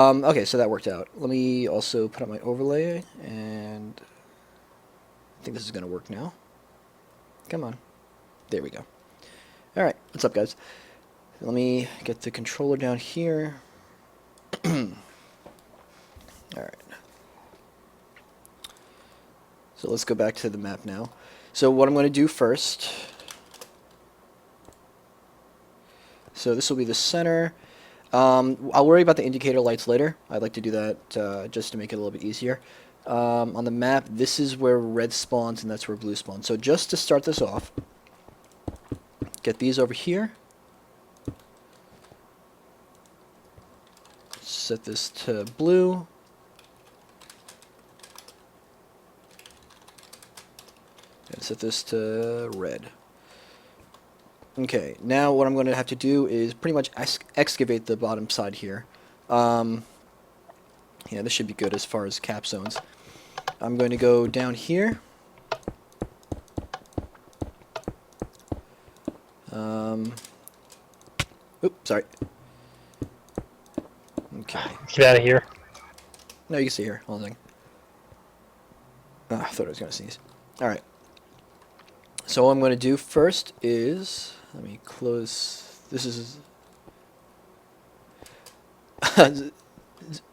Okay, so that worked out. Let me also put up my overlay, and I think this is going to work now. Come on. There we go. Alright, what's up, guys? Let me get the controller down here. Alright. So let's go back to the map now. So what I'm going to do first... So this will be the center. I'll worry about the indicator lights later. I'd like to do that just to make it a little bit easier. On the map, this is where red spawns, and that's where blue spawns. So just to start this off, get these over here. Set this to blue. And set this to red. Okay, now what I'm going to have to do is pretty much excavate the bottom side here. Yeah, this should be good as far as cap zones. I'm going to go down here. Oops, sorry. Okay. Get out of here. No, you can see here. Hold on a second. I thought I was going to sneeze. Alright. So what I'm going to do first is... Let me close... This is...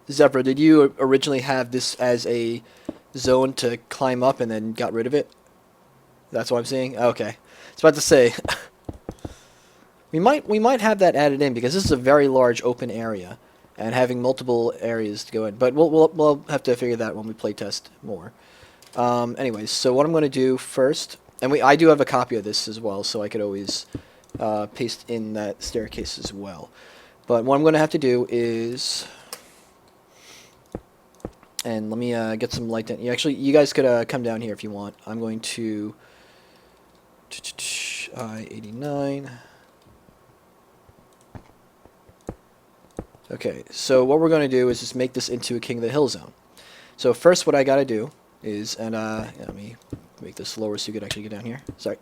Zephro, did you originally have this as a zone to climb up and then got rid of it? That's what I'm seeing? Okay. I was about to say... we might have that added in because this is a very large open area and having multiple areas to go in. But we'll have to figure that when we play test more. Anyways, so what I'm going to do first... And I do have a copy of this as well, so I could always paste in that staircase as well. But what I'm going to have to do is... And let me get some light down. Actually, you guys could come down here if you want. I'm going to... I-89... Okay, so what we're going to do is just make this into a King of the Hill zone. So first what I got to do is... And let me make this lower so you could actually get down here. Sorry.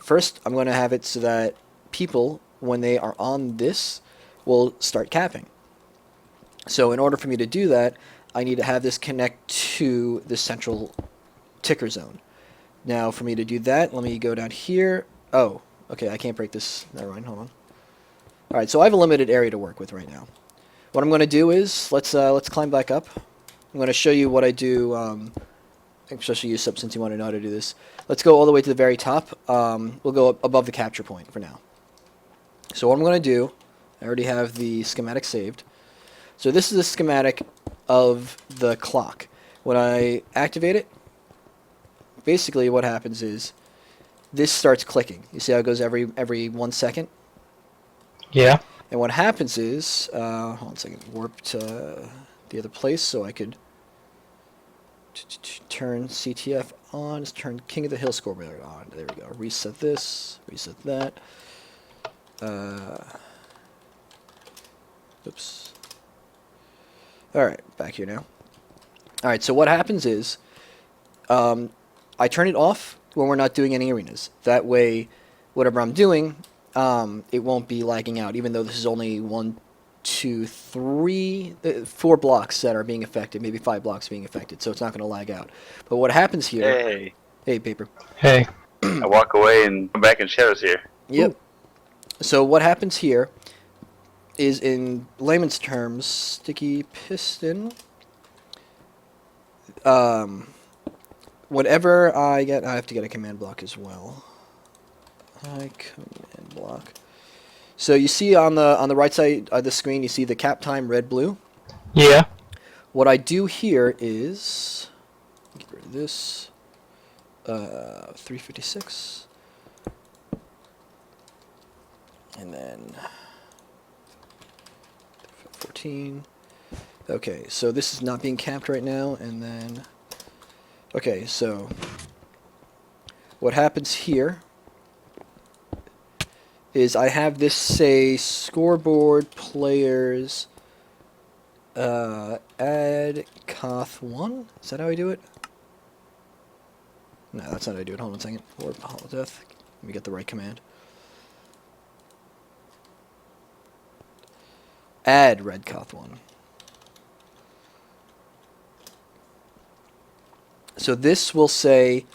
First, I'm going to have it so that people, when they are on this, will start capping. So in order for me to do that, I need to have this connect to the central ticker zone. Now, for me to do that, let me go down here. Oh, okay, I can't break this. Never mind, hold on. Alright, so I have a limited area to work with right now. What I'm going to do is, let's climb back up. I'm going to show you what I do, especially you sub since you want to know how to do this. Let's go all the way to the very top. We'll go up above the capture point for now. So what I'm going to do, I already have the schematic saved. So this is the schematic of the clock. When I activate it, basically what happens is this starts clicking. You see how it goes every 1 second? Yeah. And what happens is, hold on a second, warp to the other place so I could turn CTF on, turn King of the Hill scoreboard on. There we go. Reset this, reset that. Oops. Alright, back here now. Alright, so what happens is, I turn it off when we're not doing any arenas. That way, whatever I'm doing, it won't be lagging out, even though this is only 4 blocks that are being affected, maybe 5 blocks being affected, so it's not going to lag out. But what happens here... Hey. Hey, Paper. Hey. I walk away and come back in shadows here. Yep. Ooh. So what happens here is, in layman's terms, sticky piston. Whenever I have to get a command block as well. Command block. So you see on the right side of the screen, you see the cap time red blue. Yeah. What I do here is get rid of this. 356. And then 14. Okay, so this is not being capped right now, and then... Okay, so what happens here is I have this say scoreboard players add Koth 1. Is that how I do it? No, that's not how I do it. Hold on a second. Or holodeath. Let me get the right command. add red Koth 1. So this will say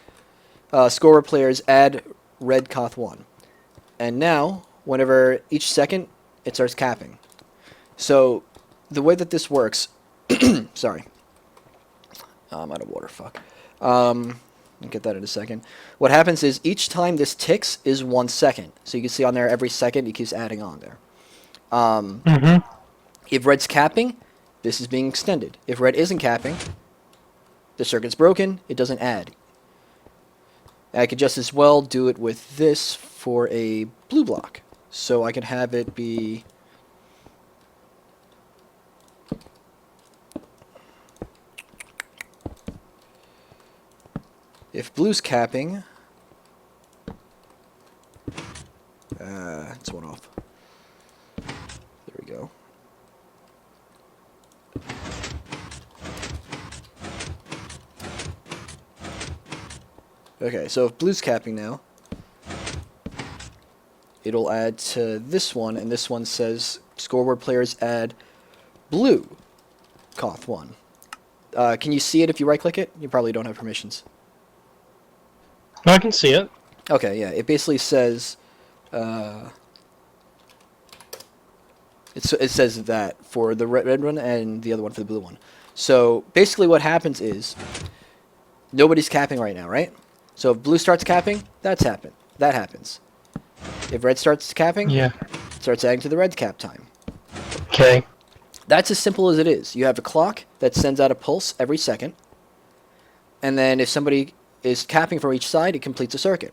scoreboard players add red Koth 1. And now, whenever each second, it starts capping. So the way that this works, sorry, I'm out of water, fuck. I'll get that in a second. What happens is each time this ticks is 1 second. So you can see on there every second it keeps adding on there. If red's capping, this is being extended. If red isn't capping, the circuit's broken, it doesn't add. I could just as well do it with this for a blue block. So I can have it be... If blue's capping... it's one off. There we go. Okay, so if blue's capping now, it'll add to this one, and this one says scoreboard players add blue Koth 1. Can you see it if you right-click it? You probably don't have permissions. I can see it. Okay, yeah, it basically says, it says that for the red one and the other one for the blue one. So basically what happens is, nobody's capping right now, right? So if blue starts capping, that happens. If red starts capping, Yeah. it starts adding to the red cap time. Okay. That's as simple as it is. You have a clock that sends out a pulse every second, and then if somebody is capping from each side, it completes a circuit.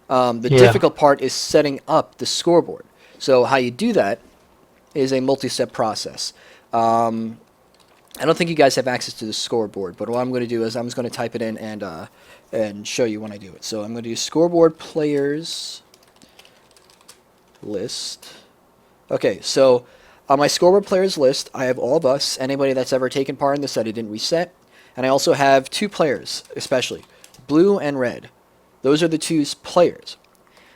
The difficult part is setting up the scoreboard. So how you do that is a multi-step process. I don't think you guys have access to the scoreboard, but what I'm going to do is I'm just going to type it in and show you when I do it. So I'm going to do scoreboard players list. Okay, so on my scoreboard players list, I have all of us, anybody that's ever taken part in this that I didn't reset, and I also have 2 players, especially, blue and red. Those are the 2 players.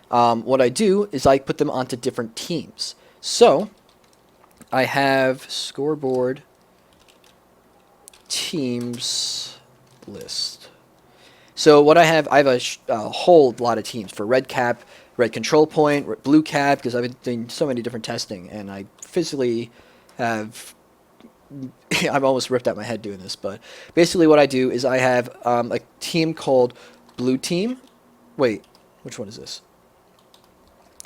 What I do is I put them onto different teams. So I have scoreboard teams list. So what I have a whole lot of teams for red cap, red control point, blue cap, because I've been doing so many different testing, and I physically have... I've almost ripped out my head doing this, but basically what I do is I have a team called blue team. Wait, which one is this?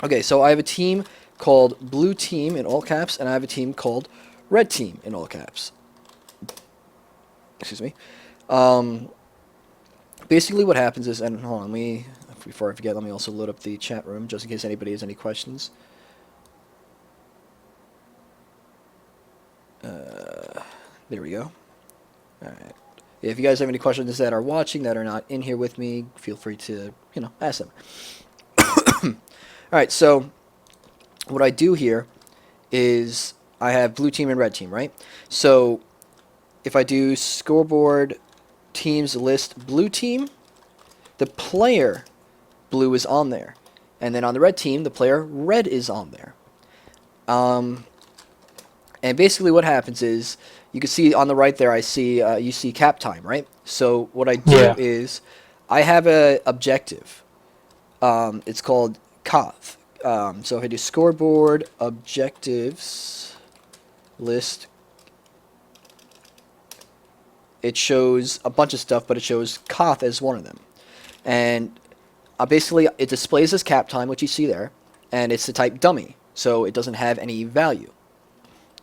Okay, so I have a team called blue team in all caps, and I have a team called red team in all caps. Excuse me. Basically what happens is, and hold on, before I forget, let me also load up the chat room, just in case anybody has any questions. There we go. Alright. If you guys have any questions that are watching that are not in here with me, feel free to, ask them. Alright, so what I do here is I have blue team and red team, right? So if I do scoreboard teams list blue team, the player blue is on there. And then on the red team, the player red is on there. And basically what happens is, you can see on the right there, you see cap time, right? So what I do is, I have a objective. It's called Koth. So if I do scoreboard objectives list, it shows a bunch of stuff, but it shows Koth as one of them. And basically, it displays as cap time, which you see there, and it's the type dummy, so it doesn't have any value.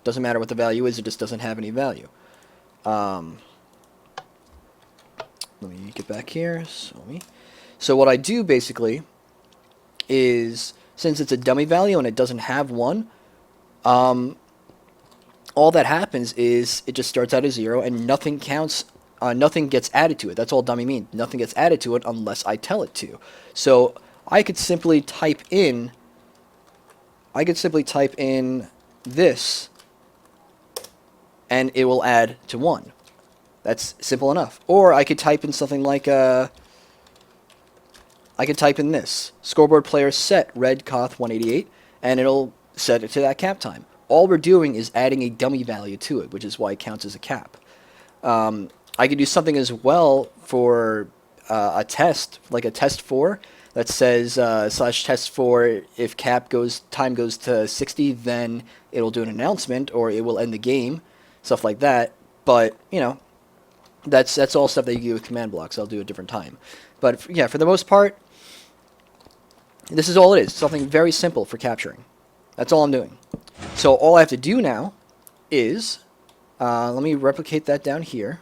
Doesn't matter what the value is, it just doesn't have any value. Let me get back here. SUOMI. So what I do basically is, since it's a dummy value and it doesn't have one, all that happens is it just starts out as 0 and nothing counts. Nothing gets added to it. That's all dummy means. Nothing gets added to it unless I tell it to. So I could simply type in. This, and it will add to 1. That's simple enough. Or I could type in something like I could type in this scoreboard player set red Koth 188, and it'll set it to that cap time. all we're doing is adding a dummy value to it, which is why it counts as a cap. I could do something as well for a test, like a test 4, that says /test 4, if time goes to 60, then it'll do an announcement, or it will end the game, stuff like that. But, you know, that's all stuff that you do with command blocks. I'll do a different time. But, yeah, for the most part, this is all it is. Something very simple for capturing. That's all I'm doing. So all I have to do now is, let me replicate that down here.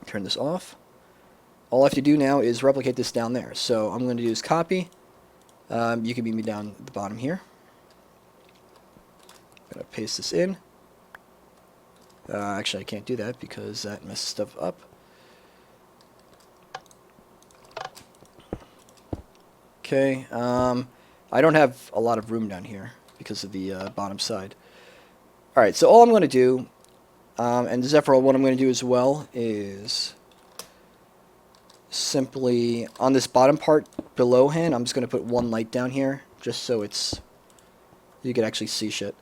Turn this off. All I have to do now is replicate this down there. So I'm going to do is copy. You can meet me down at the bottom here. I'm going to paste this in. Actually, I can't do that because that messes stuff up. Okay. I don't have a lot of room down here because of the bottom side. Alright, so all I'm going to do, and Zephyr, what I'm going to do as well is simply on this bottom part below hand, I'm just going to put one light down here just so it's you can actually see shit.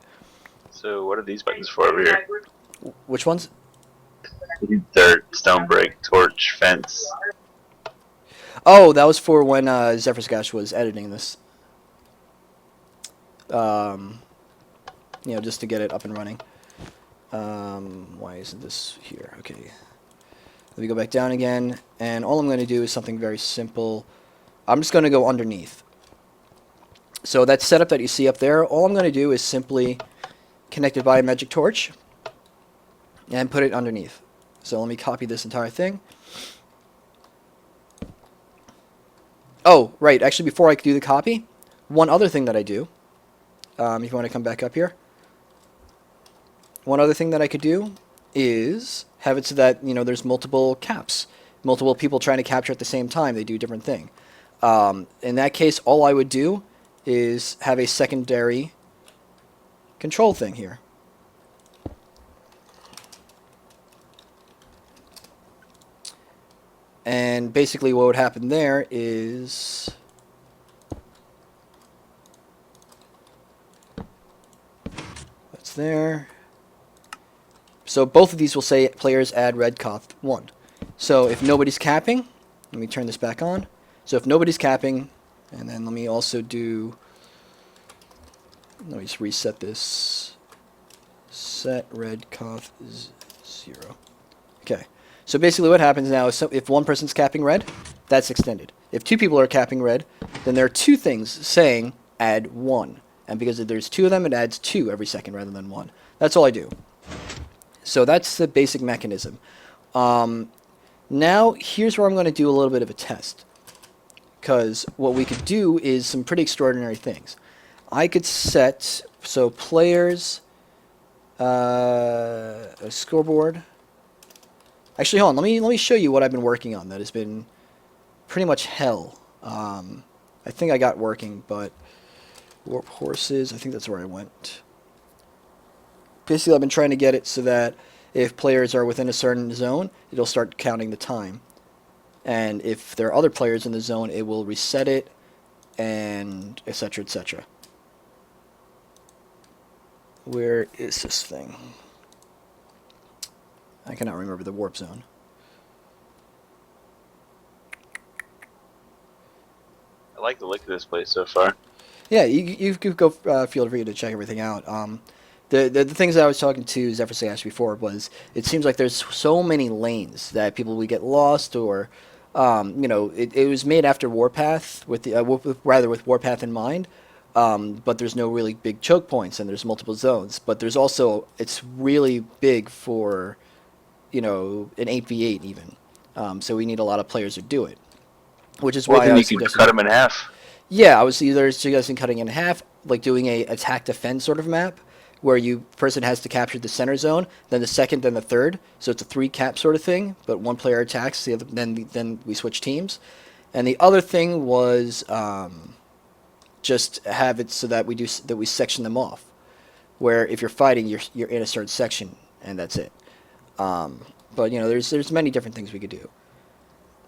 So what are these buttons for over here? Which ones? Dirt, stone break, torch, fence. Oh, that was for when Zephroskash was editing this. You know, just to get it up and running. Why isn't this here? Okay. Let me go back down again, and all I'm going to do is something very simple. I'm just going to go underneath. So that setup that you see up there, all I'm going to do is simply connect it by a magic torch and put it underneath. So let me copy this entire thing. Oh, right. Actually, before I do the copy, one other thing that I do, if you want to come back up here, one other thing that I could do is have it so that, you know, there's multiple caps, multiple people trying to capture at the same time. They do a different thing. In that case, all I would do is have a secondary control thing here. And basically what would happen there is that's there. So both of these will say players add red cost 1. So if nobody's capping, let me turn this back on. So if nobody's capping, and then let me also do, let me just reset this. Set red cost 0. Okay. So basically what happens now is if one person's capping red, that's extended. If 2 people are capping red, then there are 2 things saying add 1. And because if there's 2 of them, it adds 2 every second rather than 1. That's all I do. So that's the basic mechanism. Now, here's where I'm going to do a little bit of a test. Because what we could do is some pretty extraordinary things. I could set, so players, a scoreboard. Actually, hold on. Let me show you what I've been working on that has been pretty much hell. I think I got working, but warp horses, I think that's where I went. Basically, I've been trying to get it so that if players are within a certain zone, it'll start counting the time. And if there are other players in the zone, it will reset it, and etc., etc. Where is this thing? I cannot remember the warp zone. I like the look of this place so far. Yeah, you could go feel free to check everything out. The things that I was talking to Zephroskash before was it seems like there's so many lanes that people would get lost, or you know, it was made after Warpath with the with Warpath in mind. But there's no really big choke points, and there's multiple zones. But there's also, it's really big for, you know, an 8v8 even. So we need a lot of players to do it, which is why I was you could suggesting cut them in half. Yeah, I was either suggesting cutting in half, like doing a attack defend sort of map, where person has to capture the center zone, then the second, then the third. So it's a 3 cap sort of thing, but one player attacks, the other, then we switch teams. And the other thing was just have it so that we section them off, where if you're fighting, you're in a certain section, and that's it. But you know, there's many different things we could do.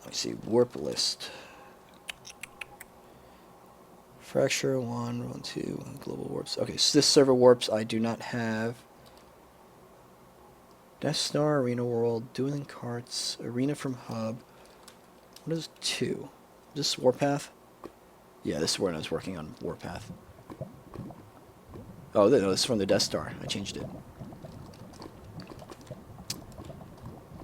Let me see, warp list. Fracture 1, 2, global warps. Okay, so this server warps I do not have. Death Star, Arena World, Dueling Carts, Arena from Hub. What is 2? Is this Warpath? Yeah, this is when I was working on Warpath. Oh, no, this is from the Death Star. I changed it.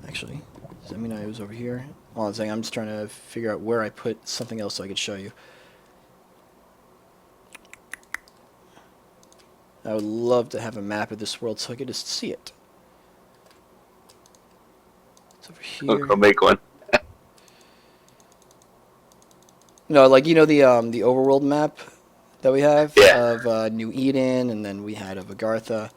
Actually, does that mean I was over here? Hold on a second, I'm just trying to figure out where I put something else so I could show you. I would love to have a map of this world so I could just see it. It's over here. Go make one. No, like you know the overworld map that we have Yeah. of New Eden, and then we had of Agartha.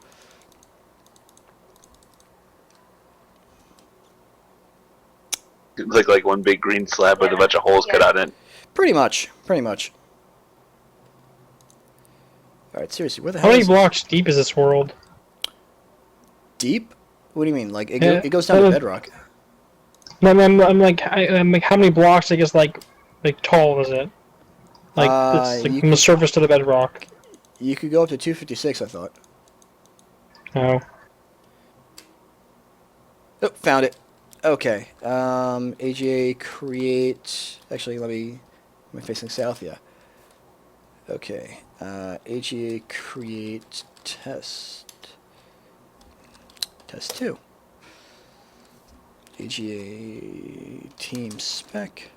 It looked like one big green slab with a bunch of holes cut out in it. Pretty much, pretty much. All right, seriously, where the How hell many is blocks deep is this world? deep? What do you mean? Like it, Yeah, it goes down to bedrock? No, I'm like, how many blocks? I guess like tall is it? Like it's like you from the surface to the bedrock. You could go up to 256, I thought. Oh. Oh, found it. Okay. AGA create. Actually, am I facing south? Yeah. Okay. AGA create test. Test 2. AGA team spec.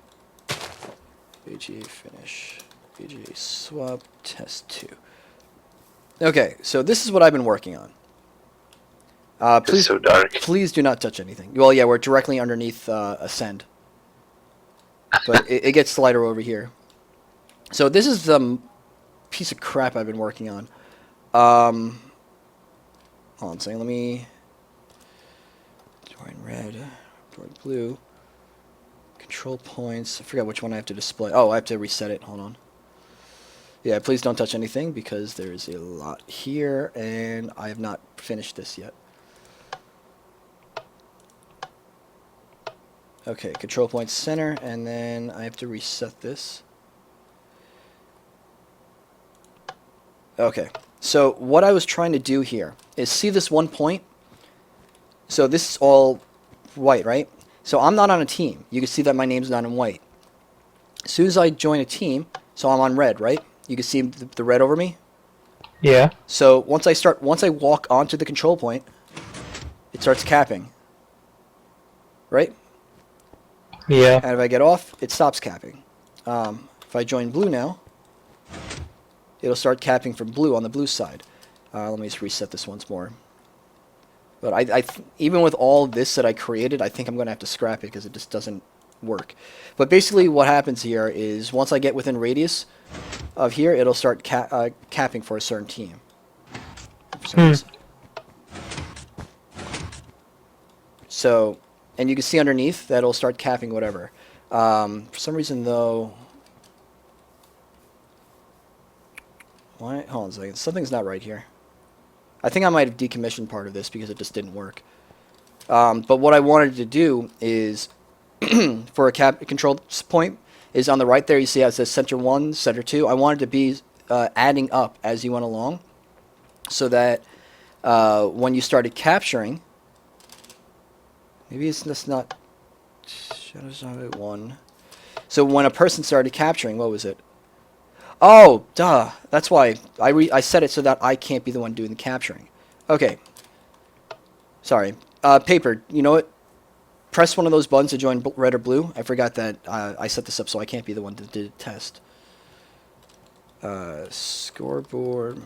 AGA finish. AGA swap test 2. Okay, so this is what I've been working on. It's Please, so dark. please do not touch anything. Well, yeah, we're directly underneath Ascend. But it gets lighter over here. So this is the piece of crap I've been working on. Hold on a second, let me... Join red, join blue. Control points. I forgot which one I have to display. Oh, I have to reset it. Hold on. Yeah, please don't touch anything because there's a lot here, and I have not finished this yet. Okay, control point center, and then I have to reset this. Okay, so what I was trying to do here is see this one point. So this is all white, right? So I'm not on a team. You can see that my name's not in white. As soon as I join a team, so I'm on red, right? You can see the red over me. Yeah. So once I walk onto the control point, it starts capping. Right? Yeah. And if I get off, it stops capping. If I join blue now, it'll start capping from blue on the blue side. Let me just reset this once more. But even with all this that I created, I think I'm going to have to scrap it because it just doesn't work. But basically what happens here is once I get within radius of here, it'll start capping for a certain team. For some reason. So, and you can see underneath that it'll start capping whatever. For some reason though... Why? Hold on a second. Something's not right here. I think I might have decommissioned part of this because it just didn't work. But what I wanted to do is, for a control point, is on the right there, you see how it says center 1, center 2. I wanted to be adding up as you went along, so that when you started capturing, maybe it's just not, ShadowsDieAway 1. So when a person started capturing, what was it? Oh, duh. That's why I set it so that I can't be the one doing the capturing. Okay. Sorry. Paper, you know what? Press one of those buttons to join red or blue. I forgot that I set this up so I can't be the one that did the test. Scoreboard.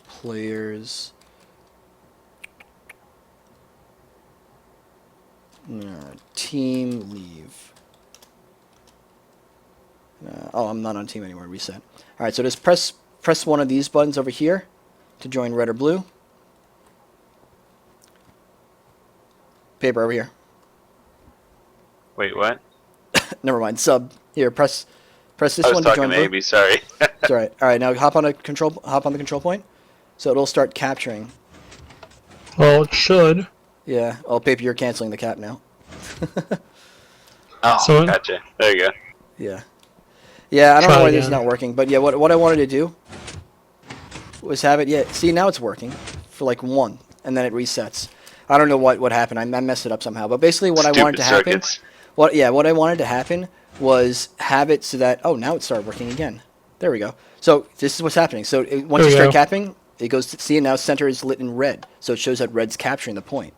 Players. Team leave. Oh, I'm not on team anymore. Reset. All right, so just press one of these buttons over here to join red or blue. Paper over here. Wait, what? Never mind. Sub here. Press this I was one to talking join to blue. AB, sorry. It's all right. All right, now hop on the control point. So it'll start capturing. Well, it should. Yeah. Oh, paper, you're canceling the cap now. Oh, So- gotcha. There you go. Yeah. Yeah, I don't Try know why this is again. not working, but yeah, what I wanted to do was have it. Yeah, see now it's working for like 1, and then it resets. I don't know what happened. I messed it up somehow. But basically, what I wanted Stupid to happen, circuits. what I wanted to happen was have it so that now it started working again. There we go. So this is what's happening. So once There you we start go. capping, it goes to see, and now center is lit in red, so it shows that red's capturing the point.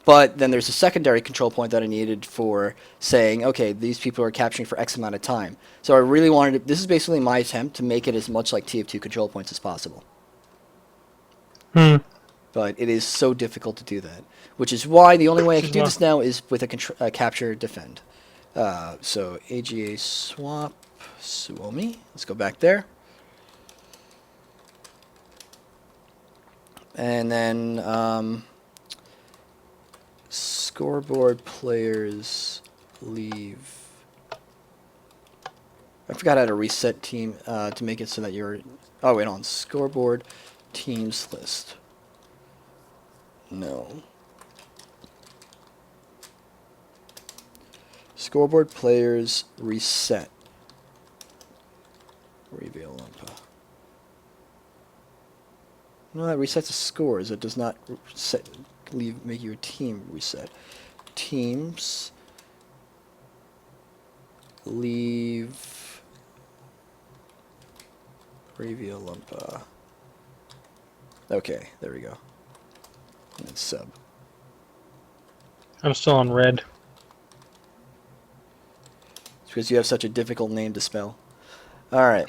But then there's a secondary control point that I needed for saying, okay, these people are capturing for X amount of time. So I really wanted to, this is basically my attempt to make it as much like TF2 control points as possible. Hmm. But it is so difficult to do that, which is why the only way I can do Well, this now is with a capture defend. So AGA swap SUOMI. Let's go back there. And then scoreboard players leave. I forgot how to reset team to make it so that you're. Oh wait, on scoreboard teams list. No. Scoreboard players reset. Reveal Lumpa. No, that resets the scores. It does not make your team reset. Teams leave reveal Lumpa. Okay, there we go. And then sub. I'm still on red. It's because you have such a difficult name to spell. Alright.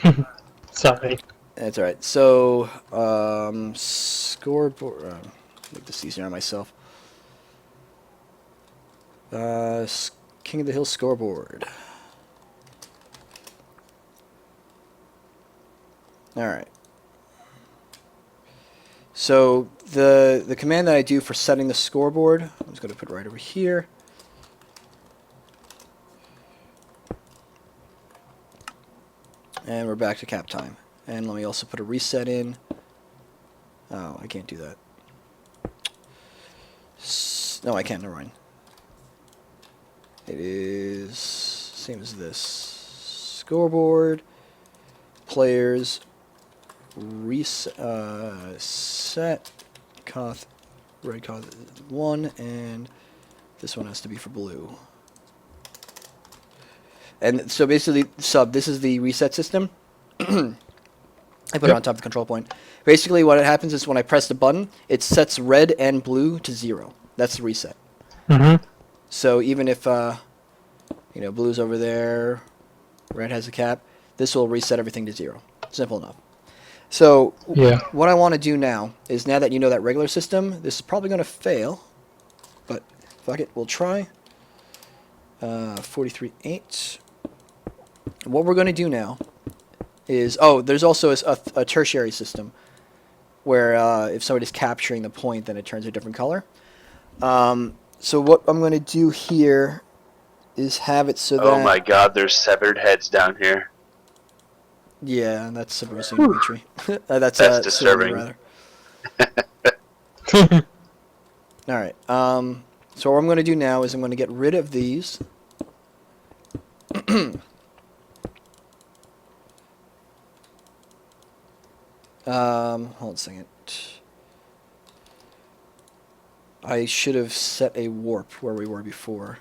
Sorry. That's alright. So, scoreboard. Make this easier on myself. King of the Hill scoreboard. Alright. So, the command that I do for setting the scoreboard, I'm just going to put it right over here. And we're back to cap time. And let me also put a reset in. Oh, I can't do that. No, I can't. Never mind. It is same as this. Scoreboard. Players. Reset. Set. Coth. Red coth 1. And this one has to be for blue. And so basically, this is the reset system. I put it on top of the control point. Basically, what happens is when I press the button, it sets red and blue to 0. That's the reset. Mm-hmm. So even if, blue's over there, red has a cap, this will reset everything to 0. Simple enough. So Yeah. what I want to do now is, now that you know that regular system, this is probably going to fail, but fuck it, we'll try. 43.8. What we're going to do now is, there's also a tertiary system where if somebody's capturing the point, then it turns a different color. So what I'm going to do here is have it so that... Oh my god, there's severed heads down here. Yeah, that's subversing Dimitri. That's disturbing. Silver, rather. Alright, so what I'm going to do now is I'm going to get rid of these. Hold on a second. I should have set a warp where we were before.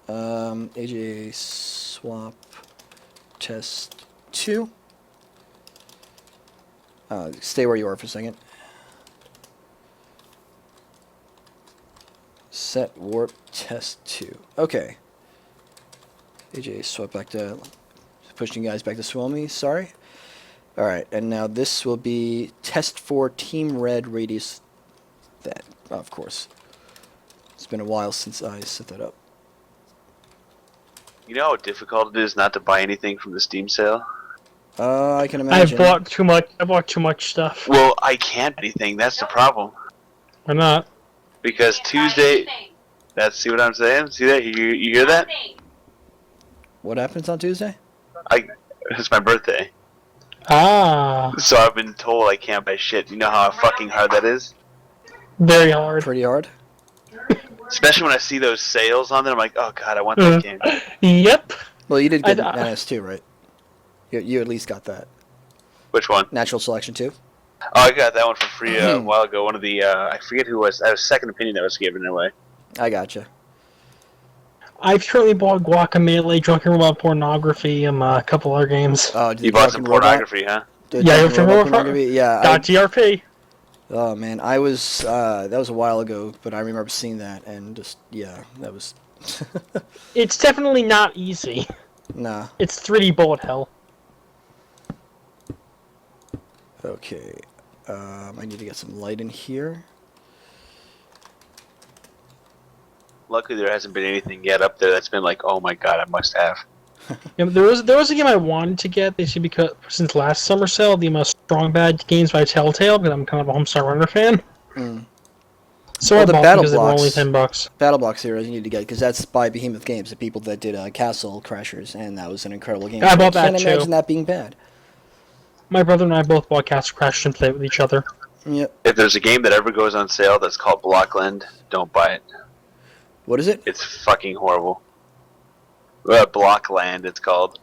AJA swap test 2. Stay where you are for a second. Set warp test 2. Okay. AJA swap back to... Pushing you guys back to SUOMI, sorry. Alright, and now this will be test for team red radius that, of course. It's been a while since I set that up. You know how difficult it is not to buy anything from the Steam sale? I can imagine. I bought too much. I bought too much stuff. Well, I can't buy anything. That's the problem. Why not? Because Tuesday... See what I'm saying? See that? You hear that? What happens on Tuesday? It's my birthday. Ah, So I've been told I can't buy shit. You know how fucking hard that is? very hard. Pretty hard. Especially when I see those sales on there, I'm like, oh god, I want that game. Yep. Well, you did get I- NS too, right? You at least got that. Which one? Natural selection 2. Oh, I got that one for free a while ago. One of the I forget who was. That was Second Opinion that was given away. I gotcha. I've currently bought Guacamelee, Drunken Robot Pornography, a couple other games. Oh, You bought some pornography, huh? Yeah, Drunken Robot pornography. Yeah. .grp. Oh man, I was that was a while ago, but I remember seeing that and just that was. It's definitely not easy. Nah. It's 3D bullet hell. Okay. I need to get some light in here. Luckily, there hasn't been anything yet up there that's been like, oh my god, I must have. Yeah, there was a game I wanted to get basically because since last summer sale, the Strong Bad games by Telltale, because I'm kind of a Homestar Runner fan. So Well, I bought them because they were only $10. Battle Block series you need to get because that's by Behemoth Games, the people that did Castle Crashers, and that was an incredible game. I bought that can't too. imagine that being bad. My brother and I both bought Castle Crashers and played with each other. Yep. If there's a game that ever goes on sale that's called Blockland, don't buy it. What is it? It's fucking horrible. Blockland, it's called.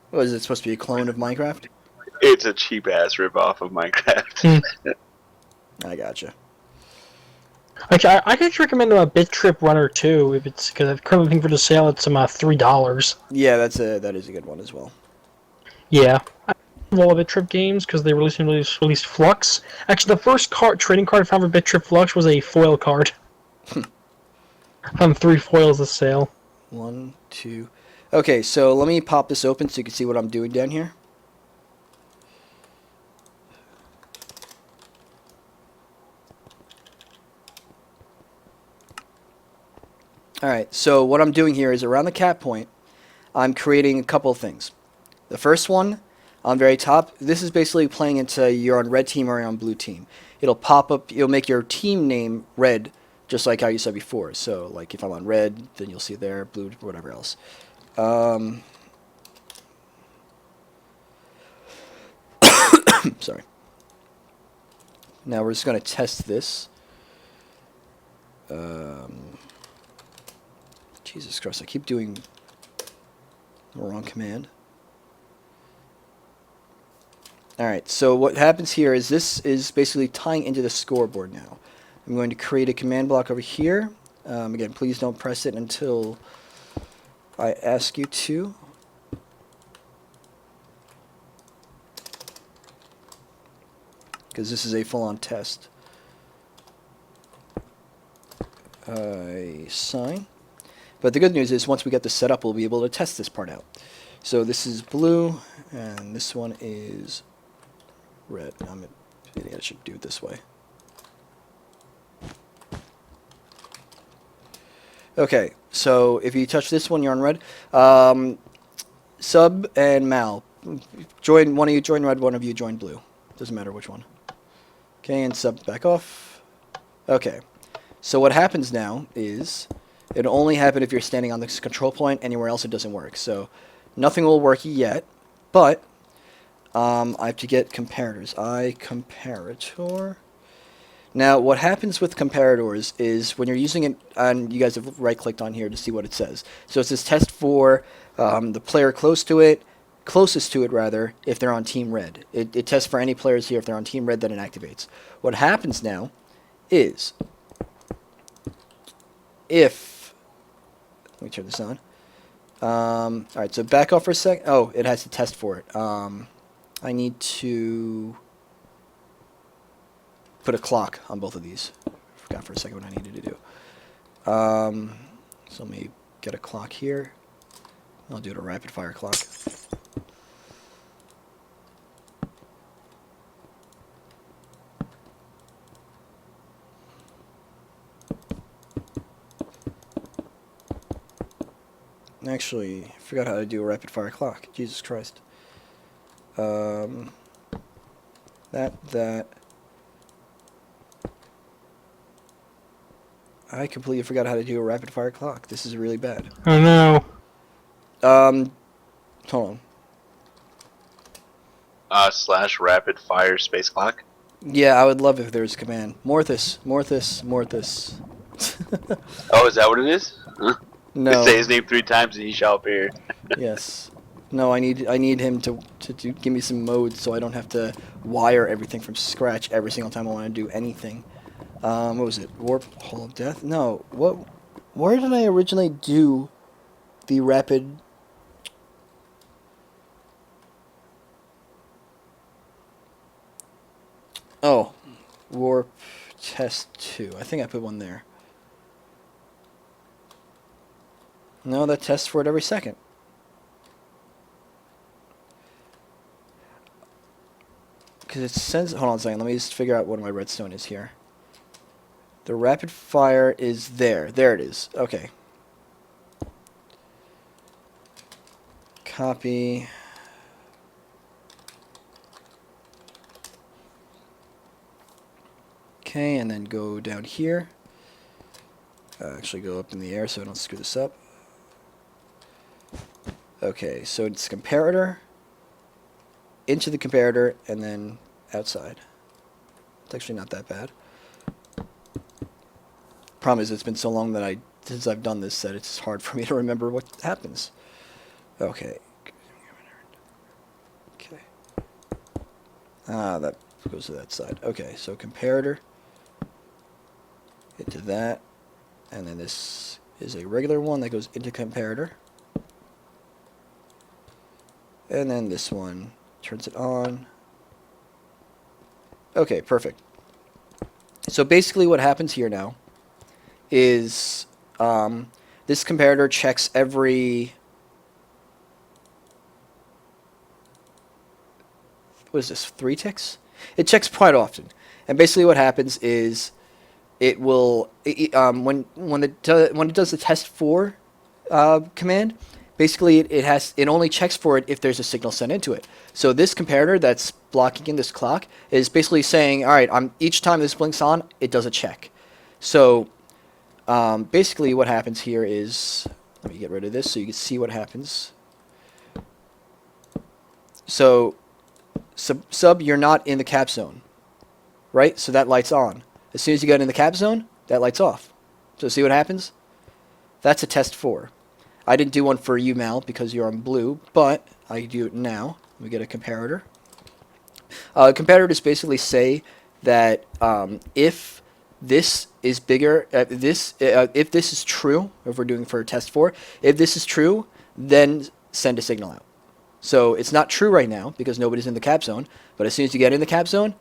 What is it supposed to be a clone of Minecraft? It's a cheap ass ripoff of Minecraft. I gotcha. Actually, I could recommend a Bit Trip Runner too, if it's because I'm currently looking for the sale. It's $3. Yeah, that is a good one as well. Yeah, I love all the Bit Trip games because they released Flux. Actually, the first trading card I found for Bit Trip Flux was a foil card. Found 3 foils this sale. 1, 2. Okay, so let me pop this open so you can see what I'm doing down here. Alright, so what I'm doing here is around the cap point, I'm creating a couple of things. The first one, on the very top, this is basically playing into you're on red team or you're on blue team. It'll pop up, it'll make your team name red, just like how you said before. So, like, if I'm on red, then you'll see there, blue, whatever else. Sorry. Now we're just going to test this. Jesus Christ, I keep doing the wrong command. Alright, so what happens here is this is basically tying into the scoreboard now. I'm going to create a command block over here. Again, please don't press it until I ask you to. Because this is a full-on test. I sign. But the good news is once we get this set up, we'll be able to test this part out. So this is blue, and this one is red. I'm an idiot, I should do it this way. Okay, so if you touch this one, you're on red. Sub and Mal, join. One of you join red, one of you join blue. Doesn't matter which one. Okay, and sub back off. Okay, so what happens now is it'll only happen if you're standing on this control point. Anywhere else, it doesn't work. So nothing will work yet, but I have to get comparators. Comparator. Now, what happens with comparators is when you're using it, and you guys have right-clicked on here to see what it says. So it says test for the player closest to it, if they're on Team Red. It tests for any players here. If they're on Team Red, then it activates. What happens now is if... Let me turn this on. Alright, so back off for a sec. Oh, it has to test for it. I need to put a clock on both of these. Forgot for a second what I needed to do. So let me get a clock here. I'll do it a rapid fire clock. Actually, I forgot how to do a rapid fire clock. Jesus Christ. That. I completely forgot how to do a rapid fire clock. This is really bad. Oh no. Hold / rapid fire space clock. on. Yeah, I would love if there was a command. Morthus. Oh, is that what it is? No. Say his name 3 times and he shall appear. Yes. No, I need him to give me some modes so I don't have to wire everything from scratch every single time I want to do anything. What was it? Warp Hall of Death? No. What? Where did I originally do the rapid? Oh, Warp Test 2. I think I put one there. No, that tests for it every second. Because it sends... Hold on a second. Let me just figure out what my redstone is here. The rapid fire is there. There it is. Okay. Copy. Okay, and then go down here. Actually go up in the air so I don't screw this up. Okay, so it's comparator, into the comparator, and then outside. It's actually not that bad. Problem is, it's been so long that since I've done this that it's hard for me to remember what happens. Okay. Okay. That goes to that side. Okay, so comparator into that, and then this is a regular one that goes into comparator. And then this one turns it on. Okay, perfect. So basically what happens here now is this comparator checks every... What is this, 3 ticks? It checks quite often. And basically what happens is it will... when it does the test for command, basically it only checks for it if there's a signal sent into it. So this comparator that's blocking in this clock is basically saying, all right, each time this blinks on, it does a check. So basically what happens here is, let me get rid of this so you can see what happens. So sub, you're not in the cap zone, right? So that light's on. As soon as you get in the cap zone, that light's off. So see what happens? That's a test 4. I didn't do one for you, Mal, because you're on blue, but I do it now. We get a comparator. Comparators basically say that if this is bigger, if this is true, if we're doing for test 4, if this is true, then send a signal out. So it's not true right now because nobody's in the cap zone, but as soon as you get in the cap zone,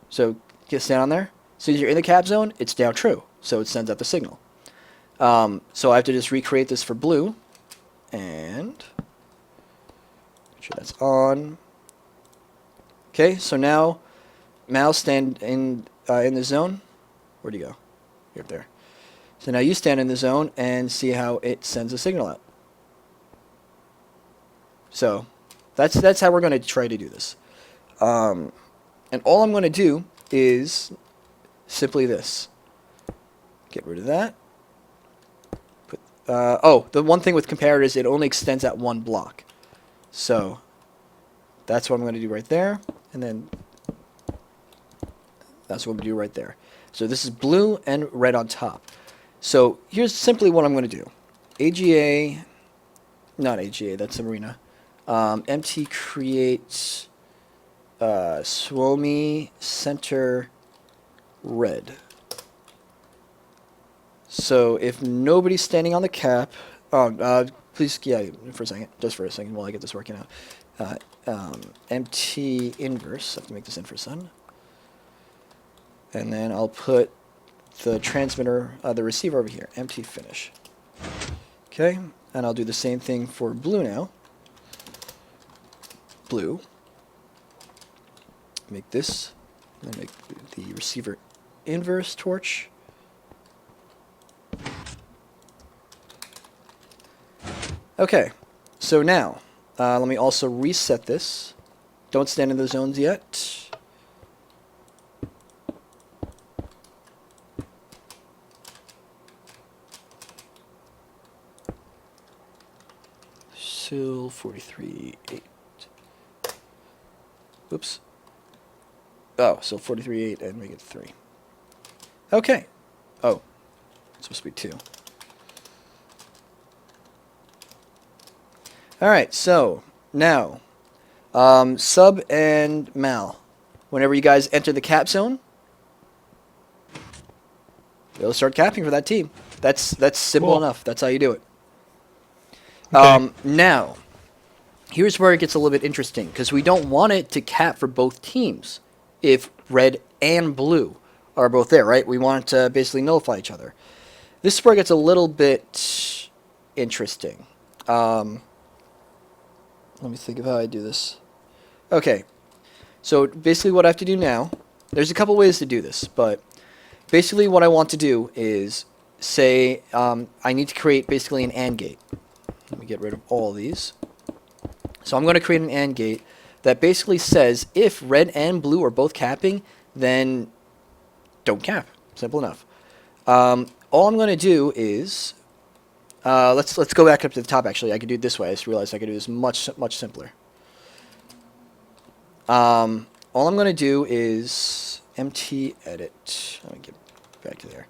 so stand on there. As soon as you're in the cap zone, it's now true, so it sends out the signal. So I have to just recreate this for blue, and make sure that's on. Okay, so now Mal stand in the zone. Where'd you go? You're up there. So now you stand in the zone and see how it sends a signal out. So that's how we're going to try to do this. And all I'm going to do is simply this. Get rid of that. Oh, the one thing with comparator is it only extends at 1 block. So that's what I'm going to do right there. And then that's what we do right there. So this is blue and red on top. So here's simply what I'm going to do. AGA, not AGA, that's Arena. MT create SUOMI center red. So if nobody's standing on the cap, please, yeah, for a second, just for a second while I get this working out. MT inverse, I have to make this inverse. And then I'll put the transmitter, the receiver over here, MT finish. Okay, and I'll do the same thing for blue now. Blue. Make this, and make the receiver inverse torch. Okay, so now, let me also reset this. Don't stand in the zones yet. Still 43.8. Oops. Oh, so 43.8 and make it 3. Okay. Oh, it's supposed to be 2. All right, so now, Sub and Mal, whenever you guys enter the cap zone, they'll start capping for that team. That's simple Cool. enough. That's how you do it. Okay. Now, here's where it gets a little bit interesting, because we don't want it to cap for both teams if red and blue are both there, right? We want it to basically nullify each other. This is where it gets a little bit interesting. Let me think of how I do this. Okay, so basically what I have to do now, there's a couple ways to do this, but basically what I want to do is say I need to create basically an AND gate. Let me get rid of all these. So I'm going to create an AND gate that basically says if red and blue are both capping, then don't cap. Simple enough. All I'm going to do is let's go back up to the top. Actually, I could do it this way. I just realized I could do this much simpler. All I'm going to do is empty edit. Let me get back to there.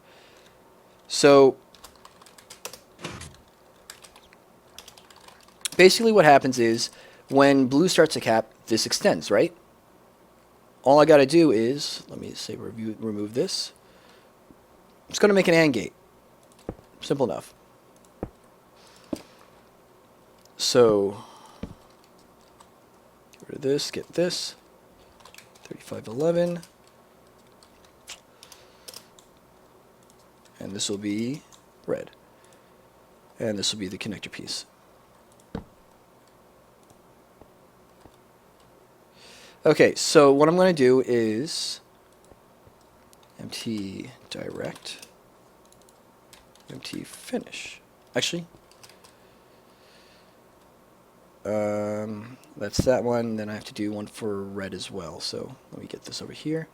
So basically what happens is when blue starts to cap, this extends, right? All I got to do is, let me say remove this. It's going to make an AND gate. Simple enough. So, get rid of this, get this. 3511. And this will be red. And this will be the connector piece. Okay, so what I'm going to do is empty direct, empty finish. Actually, that's that one. Then I have to do one for red as well. So let me get this over here.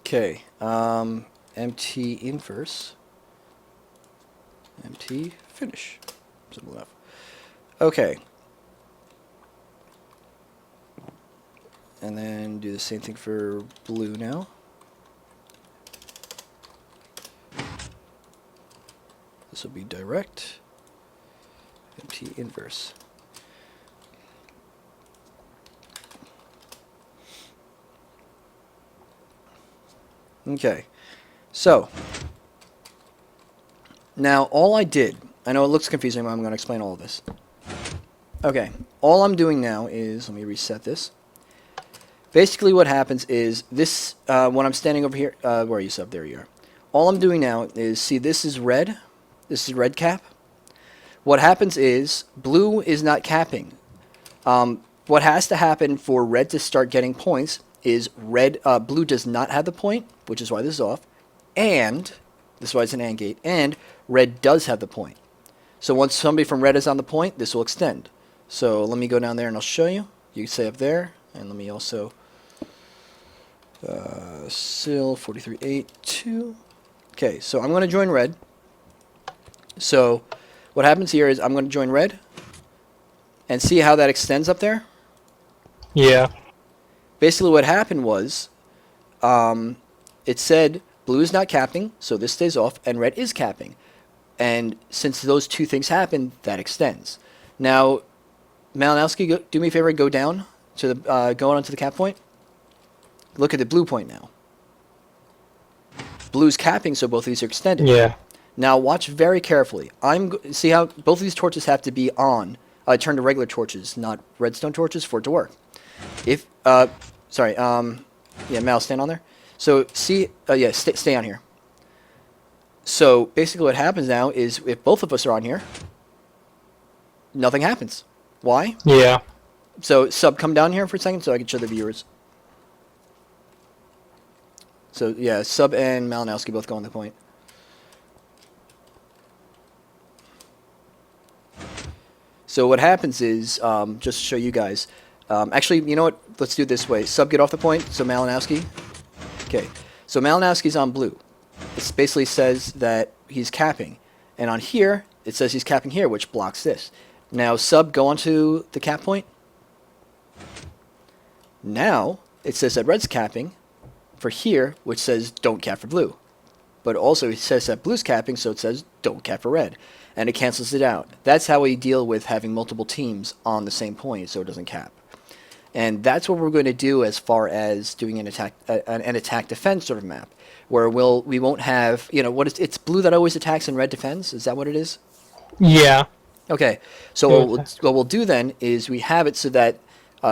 Okay, empty inverse, empty finish. Simple enough. Okay. And then do the same thing for blue now. This will be direct, empty inverse. Okay, so now all I did, I know it looks confusing, but I'm going to explain all of this. Okay, all I'm doing now is, let me reset this. Basically what happens is this, when I'm standing over here, where are you, Sub? There you are. All I'm doing now is, see, this is red cap. What happens is blue is not capping. What has to happen for red to start getting points is blue does not have the point, which is why this is off, and this is why it's an AND gate, and red does have the point. So once somebody from red is on the point, this will extend. So let me go down there and I'll show you. You can say up there, and let me also SIL 4382. Okay, so I'm going to join red. So what happens here is I'm going to join red, and see how that extends up there? Yeah. Basically what happened was, it said blue is not capping, so this stays off, and red is capping. And since those two things happen, that extends. Now, Malinowski, do me a favor, go down to the, go on to the cap point. Look at the blue point now. Blue's capping, so both of these are extended. Yeah. Now watch very carefully. See how both of these torches have to be on. I turned to regular torches, not redstone torches, for it to work. If sorry, yeah, Mal, stand on there. So see, yeah, stay on here. So basically, what happens now is if both of us are on here, nothing happens. Why? Yeah. So Sub, come down here for a second so I can show the viewers. So yeah, Sub and Malinowski both go on the point. So what happens is, just to show you guys, actually, you know what? Let's do it this way. Sub, get off the point. So Malinowski. Okay. So Malinowski's on blue. It basically says that he's capping. And on here, it says he's capping here, which blocks this. Now, Sub, go onto the cap point. Now, it says that red's capping for here, which says don't cap for blue. But also it says that blue's capping, so it says don't cap for red. And it cancels it out. That's how we deal with having multiple teams on the same point, so it doesn't cap. And that's what we're going to do as far as doing an attack defense sort of map, where we won't have, you know, it's blue that always attacks and red defends. Is that what it is? Yeah. Okay. So what we'll do then is we have it so that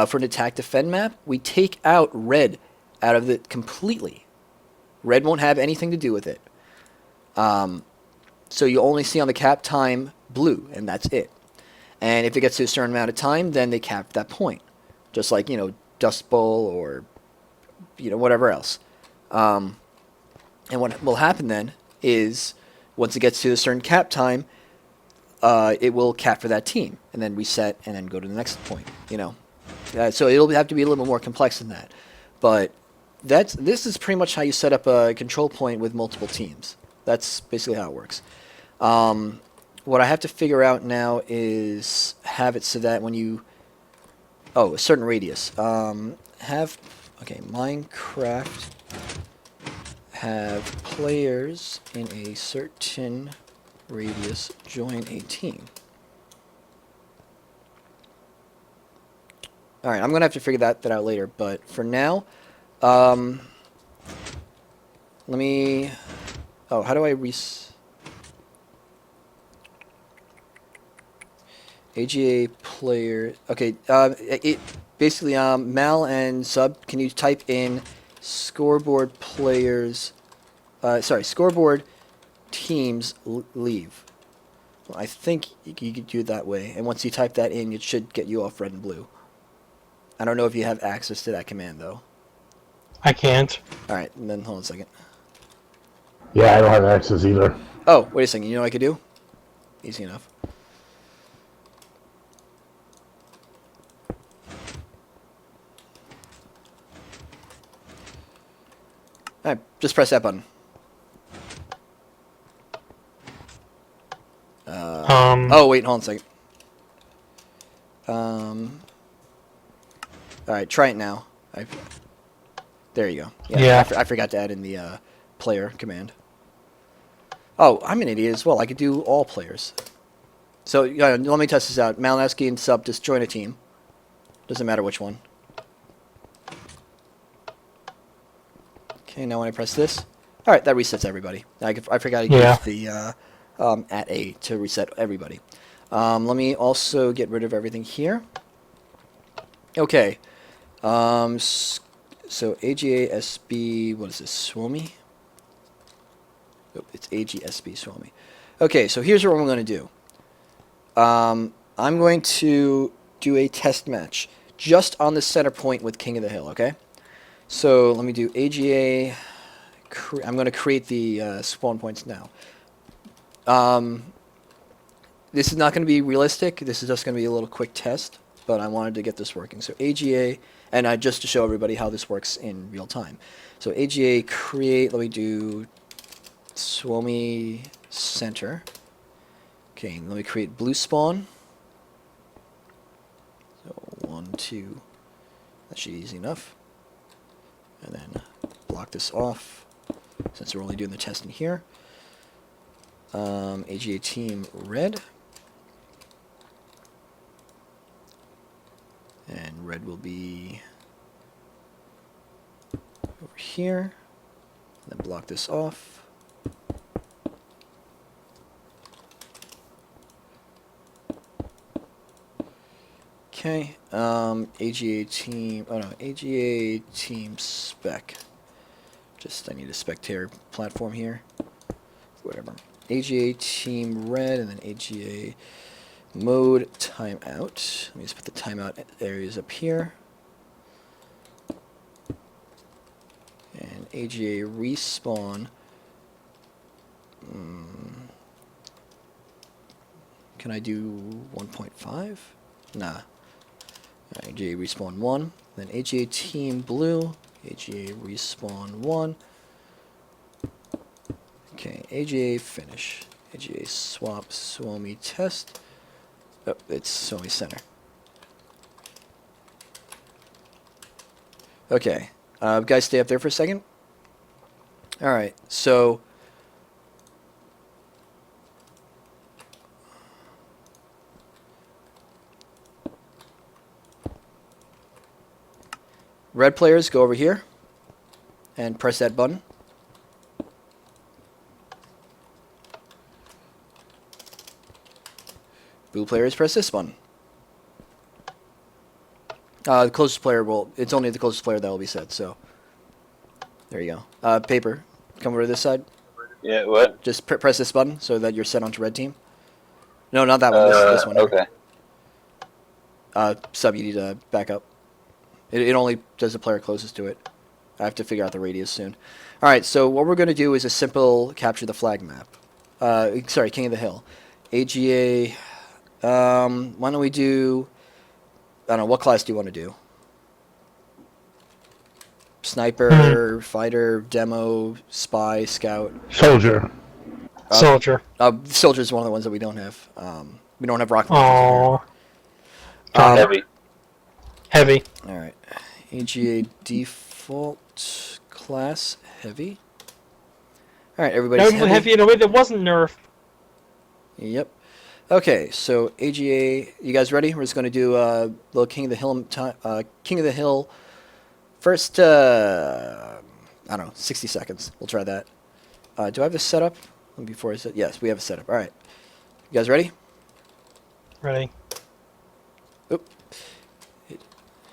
for an attack defend map, we take out red out of it completely. Red won't have anything to do with it. So you only see on the cap time blue, and that's it. And if it gets to a certain amount of time, then they cap that point. Just like, you know, Dust Bowl or, you know, whatever else. And what will happen then is once it gets to a certain cap time, it will cap for that team and then reset and then go to the next point, you know. So it'll have to be a little bit more complex than that. But this is pretty much how you set up a control point with multiple teams. That's basically how it works. What I have to figure out now is have it so that when you... Oh, a certain radius. Minecraft have players in a certain radius join a team. Alright, I'm going to have to figure that out later, but for now, let me... Oh, how do I AGA player... Okay, basically, Mal and Sub, can you type in scoreboard players... scoreboard teams leave. Well, I think you could do it that way, and once you type that in, it should get you off red and blue. I don't know if you have access to that command, though. I can't. Alright, and then hold on a second. Yeah, I don't have access either. Oh, wait a second. You know what I could do? Easy enough. Alright, just press that button. Oh, wait, hold on a second. Alright, try it now. There you go. Yeah. I forgot to add in the player command. Oh, I'm an idiot as well. I could do all players. So let me test this out. Malinowski and Sub just join a team. Doesn't matter which one. Okay, now when I press this, all right, that resets everybody. I forgot to use the at A to reset everybody. Let me also get rid of everything here. Okay. So AGA SB, what is this? SUOMI? Oh, it's AGSB SUOMI. Okay, so here's what I'm going to do. I'm going to do a test match just on the center point with King of the Hill, okay? So let me do AGA. I'm going to create the spawn points now. This is not going to be realistic. This is just going to be a little quick test, but I wanted to get this working. So AGA, and just to show everybody how this works in real time. So AGA create, let me do SUOMI center. Okay, let me create blue spawn. So 1, 2, that should be easy enough. And then block this off, since we're only doing the testing here. AGA team red. And red will be over here. And then block this off. Okay, AGA team, oh no, AGA team spec. I need a spectator platform here. Whatever. AGA team red, and then AGA mode timeout. Let me just put the timeout areas up here. And AGA respawn. Can I do 1.5? Nah. AGA respawn 1, then AGA team blue, AGA respawn 1. Okay, AGA finish, AGA swap SUOMI test. Oh, it's SUOMI center. Okay. Guys, stay up there for a second. All right. So. Red players, go over here and press that button. Blue players, press this button. The closest player will... It's only the closest player that will be set, so... There you go. Paper, come over to this side. Yeah, what? Just press this button so that you're set onto red team. No, not that one. This one. Okay. Sub, you need to back up. It only does the player closest to it. I have to figure out the radius soon. Alright, so what we're going to do is a simple capture the flag map. Sorry, King of the Hill. AGA... why don't we do... I don't know, what class do you want to do? Sniper, fighter, demo, spy, scout. Soldier. Soldier. Soldier is one of the ones that we don't have. We don't have rocket Aww. launchers. Heavy. Heavy. Alright. AGA default class, heavy. Alright, everybody's No, heavy in a way that wasn't nerfed. Yep. Okay, so AGA, you guys ready? We're just going to do little King of the Hill King of the Hill first, I don't know, 60 seconds. We'll try that. Do I have this set up? Before I said, yes, we have it set up. All right. You guys ready? Ready. Oop.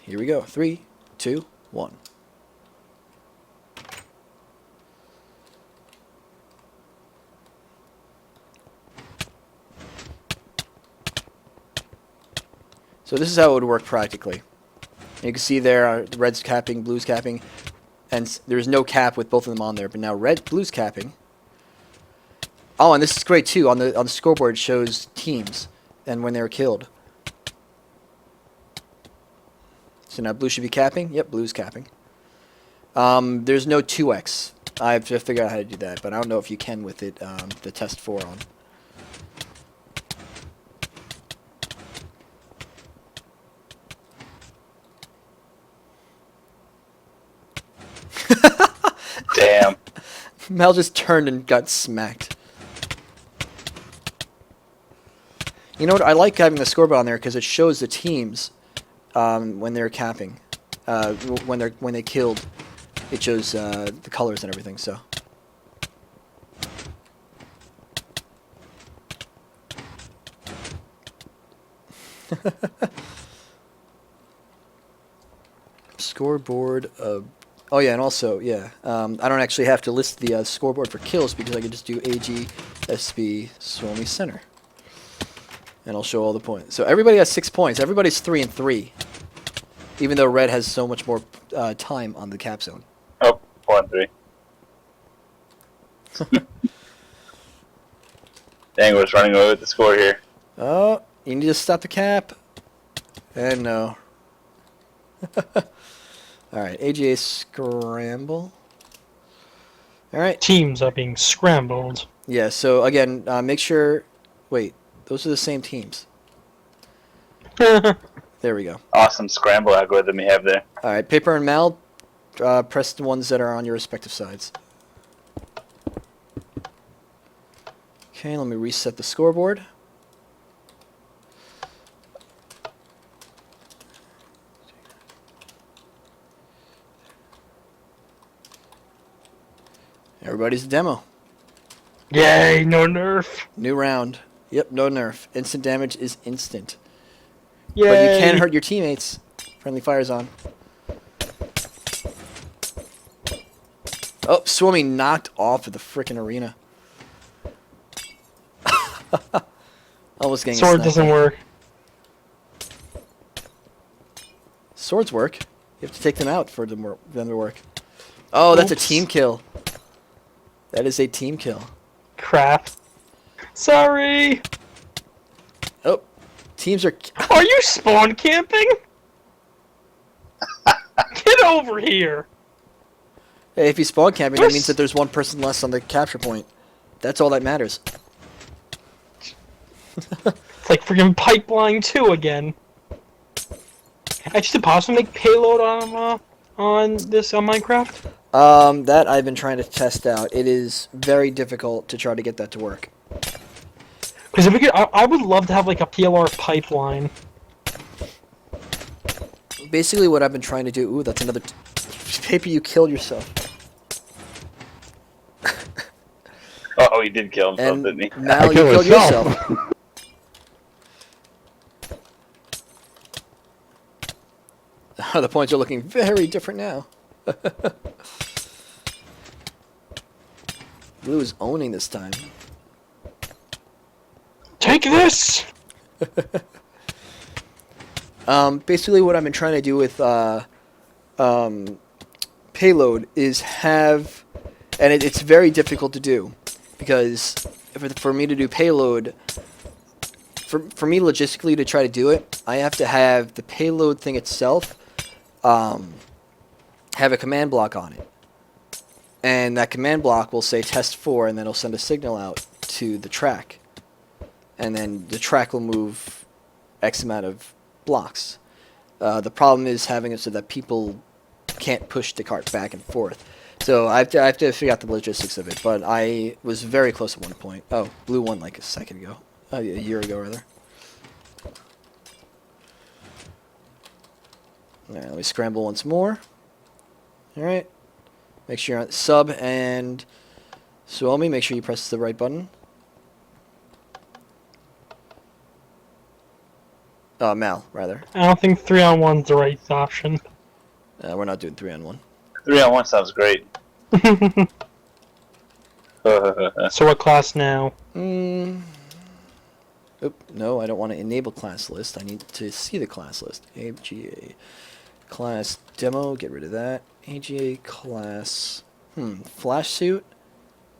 Here we go. 3, 2, 1. So this is how it would work practically. You can see there, the red's capping, blue's capping, and there's no cap with both of them on there. But now blue's capping. Oh, and this is great too. On the scoreboard, it shows teams and when they were killed. So now blue should be capping. Yep, blue's capping. There's no 2x. I have to figure out how to do that, but I don't know if you can with it. The test 4 on. Damn. Mel just turned and got smacked. You know what? I like having the scoreboard on there because it shows the teams when they're capping. When they killed, it shows the colors and everything. So. Scoreboard. Oh yeah, and also yeah, I don't actually have to list the scoreboard for kills because I can just do AG, SB, SUOMI center, and I'll show all the points. So everybody has 6 points. Everybody's 3 and 3, even though red has so much more time on the cap zone. Oh, 4 and 3. Dang, was running away with the score here. Oh, you need to stop the cap. And no. Alright, AGA scramble. Alright. Teams are being scrambled. Yeah, so again, make sure... Wait, those are the same teams. There we go. Awesome scramble algorithm you have there. Alright, Paper and Mal, press the ones that are on your respective sides. Okay, let me reset the scoreboard. Everybody's a demo. Yay, no nerf. New round. Yep, no nerf. Instant damage is instant. Yay. But you can hurt your teammates. Friendly fire's on. Oh, SUOMI knocked off of the frickin' arena. Almost getting Sword sniped. doesn't work. Swords work. You have to take them out for them to work. Oh, that's a Oops. team kill. That is a team kill. Crap. Sorry. Oh, teams are... Are you spawn camping? Get over here. Hey, if you spawn camping, that means that there's one person less on the capture point. That's all that matters. It's like freaking Pipeline 2 again. Actually, possibly make payload on on this on Minecraft? That I've been trying to test out. It is very difficult to try to get that to work. Because if we could, I would love to have like a PLR pipeline. Basically, what I've been trying to do. Ooh, that's another paper. You killed yourself. Oh, he did kill himself, And didn't he? now you killed killed myself. yourself. The points are looking very different now. Blue is owning this time. Take this! Basically, what I've been trying to do with payload is have, and it's very difficult to do, because for me to do payload, for me logistically to try to do it, I have to have the payload thing itself have a command block on it. And that command block will say test 4, and then it'll send a signal out to the track. And then the track will move X amount of blocks. The problem is having it so that people can't push the cart back and forth. So I have to figure out the logistics of it. But I was very close at one point. Oh, blue won like a second ago. A year ago, rather. Alright, let me scramble once more. Alright. Make sure you're on sub and SUOMI. Make sure you press the right button. Mal, rather. I don't think 3-on-1's the right option. We're not doing 3-on-1. 3-on-1 sounds great. So what class now? Oop, no, I don't want to enable class list. I need to see the class list. AGA class demo, get rid of that. AGA class, flash suit?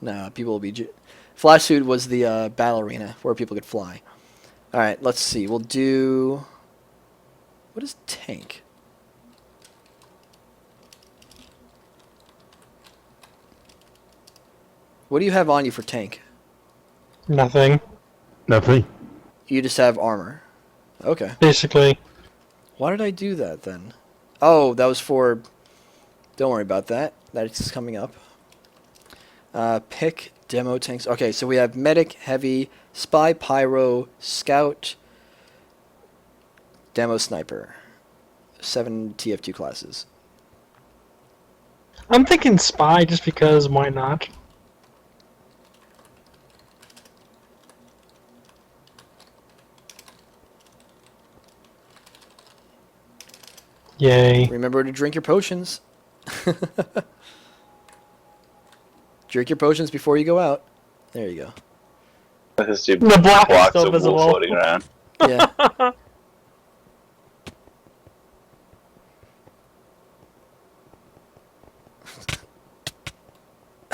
Nah, people will be... Flash suit was the battle arena where people could fly. Alright, let's see. We'll do... What is tank? What do you have on you for tank? Nothing. Nothing. You just have armor. Okay. Basically. Why did I do that then? Oh, that was for... Don't worry about that. That's coming up. Pick demo tanks. Okay, so we have medic, heavy, spy, pyro, scout, demo sniper. 7 TF2 classes. I'm thinking spy just because why not? Yay. Remember to drink your potions. Drink your potions before you go out. There you go. This dude The block is blocks still of wool visible. floating around. Yeah.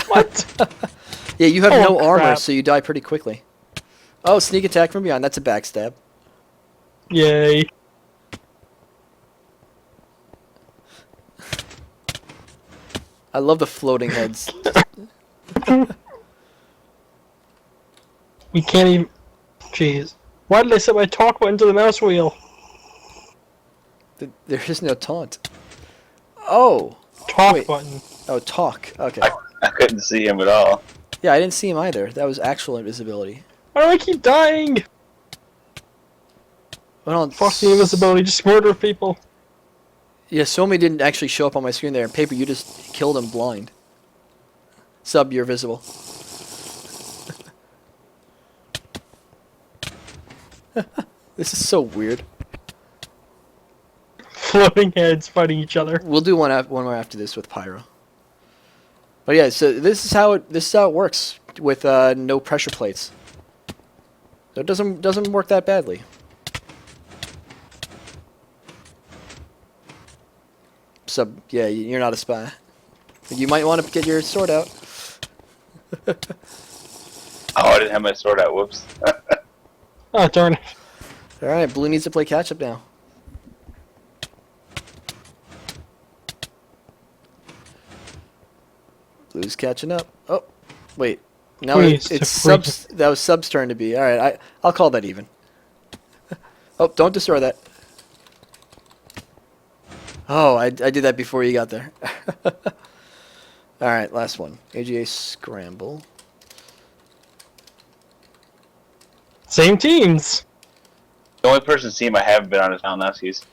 What? Yeah, you have Oh, no armor, crap. so you die pretty quickly. Oh, sneak attack from behind. That's a backstab. Yay. I love the floating heads. We can't even... Jeez. Why did I set my talk button to the mouse wheel? There is no taunt. Oh. Talk Wait. button. Oh, talk. Okay. I couldn't see him at all. Yeah, I didn't see him either. That was actual invisibility. Why do I keep dying? Hold on. Fuck the invisibility, just murder people. Yeah, SUOMI didn't actually show up on my screen there. In paper, you just killed him blind. Sub, you're visible. This is so weird. Floating heads fighting each other. We'll do one more after this with Pyro. But yeah, so this is how it works with no pressure plates. So it doesn't work that badly. Sub, yeah, you're not a spy. You might want to get your sword out. Oh, I didn't have my sword out. Whoops. Oh, darn it. All right, blue needs to play catch up now. Blue's catching up. Oh, wait. Now Please, it's freak. subs. That was sub's turn to be. All right, I'll call that even. Oh, don't destroy that. Oh, I did that before you got there. Alright, last one. AGA Scramble. Same teams. The only person's team I haven't been on is Malnowski's.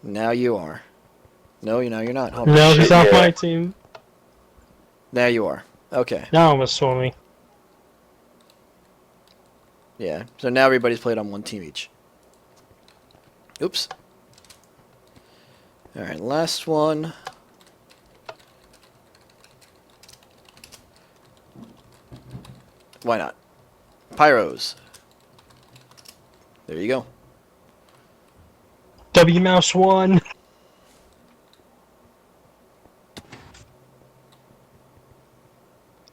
Now you are. No, you're not. Hold on. No, shit, he's off yeah. my team. Now you are. Okay. Now I'm a SUOMI. Yeah. So now everybody's played on one team each. Oops. Alright, last one. Why not? Pyros. There you go. W Mouse 1.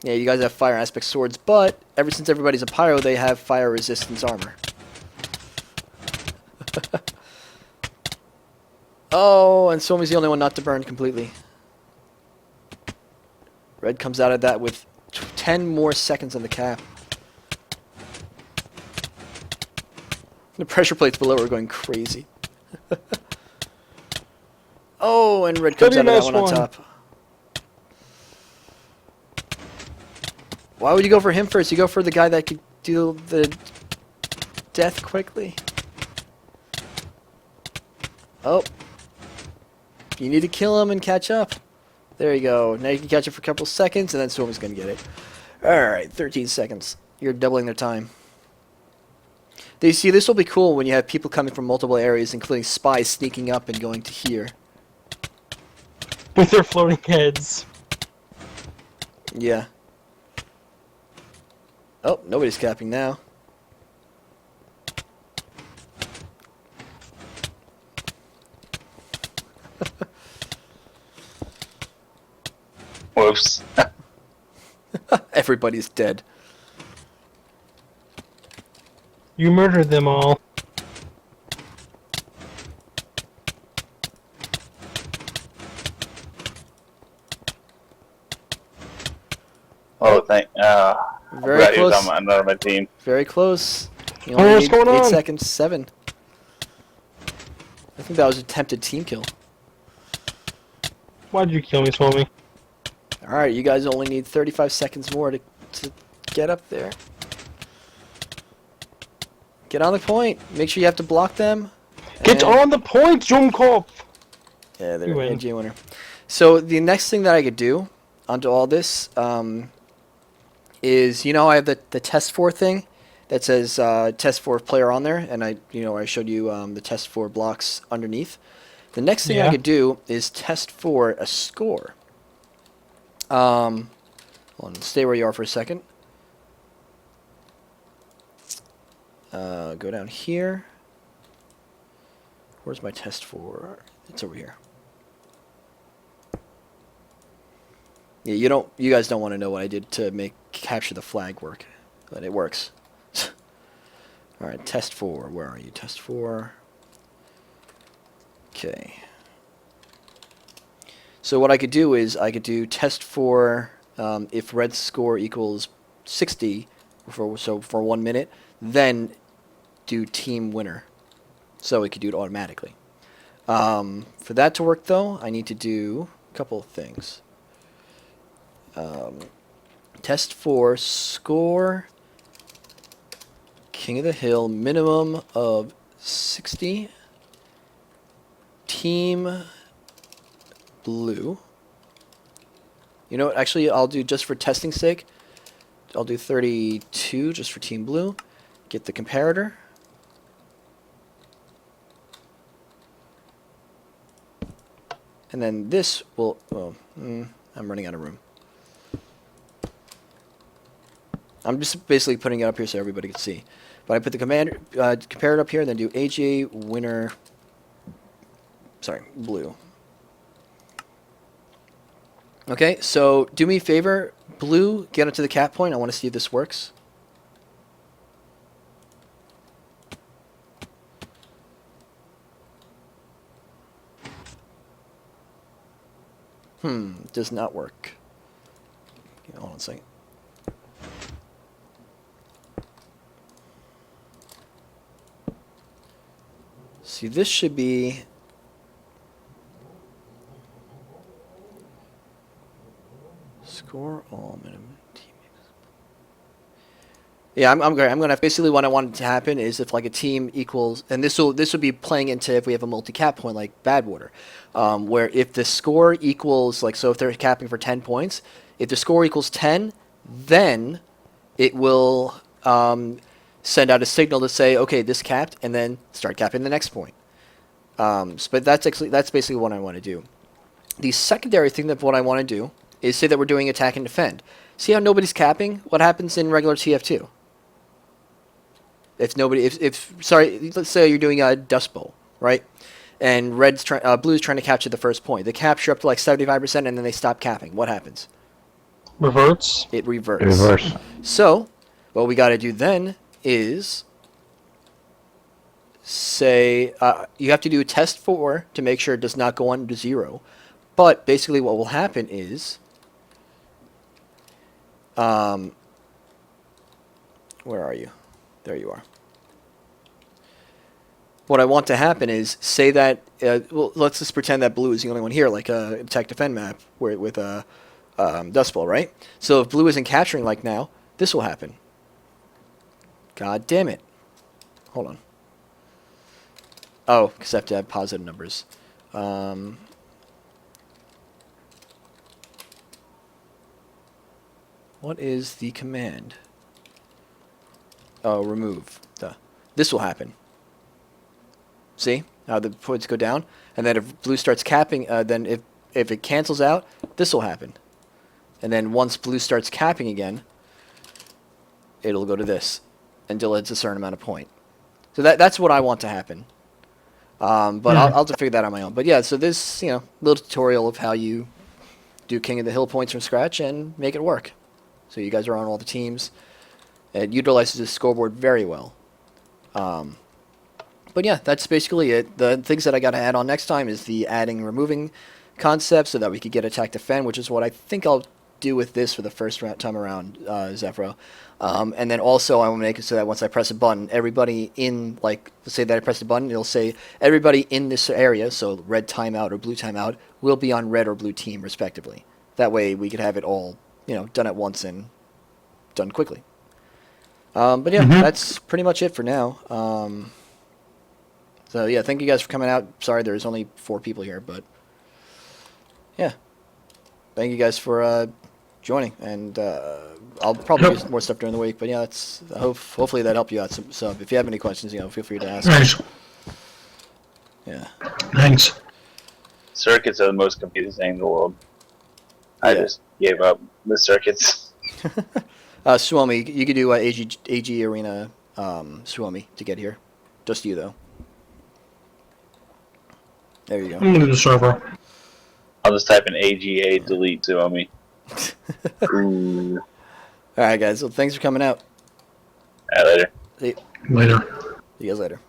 Yeah, you guys have fire aspect swords, but ever since everybody's a pyro, they have fire resistance armor. Oh, and Suomi's the only one not to burn completely. Red comes out of that with 10 more seconds on the cap. The pressure plates below are going crazy. Oh, and red comes out of that one on top. Why would you go for him first? You go for the guy that could do the death quickly. Oh. You need to kill him and catch up. There you go. Now you can catch up for a couple seconds, and then Suomi's going to get it. Alright, 13 seconds. You're doubling their time. You see, this will be cool when you have people coming from multiple areas, including spies sneaking up and going to here. With their floating heads. Yeah. Oh, nobody's capping now. Whoops. Everybody's dead. You murdered them all. Oh, thank. Very He was close. on my team. Very close. You Oh, only what's need going 8 on? seconds. 7. I think that was an attempted team kill. Why'd you kill me, SUOMI? Alright, you guys only need 35 seconds more to get up there. Get on the point. Make sure you have to block them. Get and- on the point, Jumkop! Yeah, they're You win. AG winner. So the next thing that I could do onto all this is, you know, I have the test for thing that says test for player on there, and I showed you the test for blocks underneath. The next thing I Yeah. could do is test for a score. Hold on, stay where you are for a second. Go down here. Where's my test for? It's over here. Yeah, you guys don't want to know what I did to capture the flag work, but it works. All right, test 4. Where are you? Test 4. Okay. So what I could do is I could do test 4 if red score equals 60 for 1 minute, then do team winner. So we could do it automatically. For that to work though, I need to do a couple of things. Test 4 score King of the Hill minimum of 60. Team blue. You know what? Actually, I'll do just for testing sake. I'll do 32 just for team blue. Get the comparator. And then this will. Oh, I'm running out of room. I'm just basically putting it up here so everybody can see. But I put the comparator up here, and then do AGA winner. Sorry, blue. Okay, so do me a favor, blue, get up to the cap point. I want to see if this works. Does not work. Hold on a second. See, this should be all minimum teammates. Yeah, I'm great. I'm gonna basically what I want to happen is if like a team equals, and this will be playing into if we have a multi-cap point like Badwater, where if the score equals like so if they're capping for 10 points, if the score equals 10, then it will send out a signal to say okay this capped, and then start capping the next point. But that's basically what I want to do. The secondary thing that what I want to do is say that we're doing attack and defend. See how nobody's capping? What happens in regular TF2? If nobody, sorry, let's say you're doing a Dust Bowl, right? And blue's trying to capture the first point. They capture up to like 75%, and then they stop capping. What happens? Reverts. It reverts. Reverse. So, what we got to do then is say you have to do a test 4 to make sure it does not go under 0. But basically, what will happen is, where are you? There you are. What I want to happen is say that well, let's just pretend that blue is the only one here, like a attack defend map with a Dust Bowl, right? So if blue isn't capturing like now, this will happen. God damn it! Hold on. Oh, because I have to have positive numbers. What is the command? Oh, remove. This will happen. See how the points go down? And then if blue starts capping, then if it cancels out, this will happen. And then once blue starts capping again, it'll go to this until it's a certain amount of point. So that's what I want to happen. But I'll have to figure that out on my own. But yeah, so this little tutorial of how you do King of the Hill points from scratch and make it work. So you guys are on all the teams. It utilizes the scoreboard very well. But yeah, that's basically it. The things that I got to add on next time is the adding and removing concept so that we could get attack defend, which is what I think I'll do with this for the first time around, Zephro. And then also I will make it so that once I press a button, everybody in, like, let's say that I press a button, it'll say everybody in this area, so red timeout or blue timeout, will be on red or blue team, respectively. That way we could have it all, done at once and done quickly. But yeah, that's pretty much it for now. So yeah, thank you guys for coming out. Sorry there's only 4 people here, but yeah. Thank you guys for joining, and I'll probably do more stuff during the week, but yeah, hopefully that helped you out. So if you have any questions, feel free to ask. Nice. Yeah. Thanks. Circuits are the most confusing thing in the world. I just gave up the circuits. SUOMI, you could do AG Arena SUOMI to get here. Just you, though. There you go. I'm gonna do the server. I'll just type in AGA delete SUOMI. Ooh. Alright, guys. Well, thanks for coming out. Later. See Later. you guys later.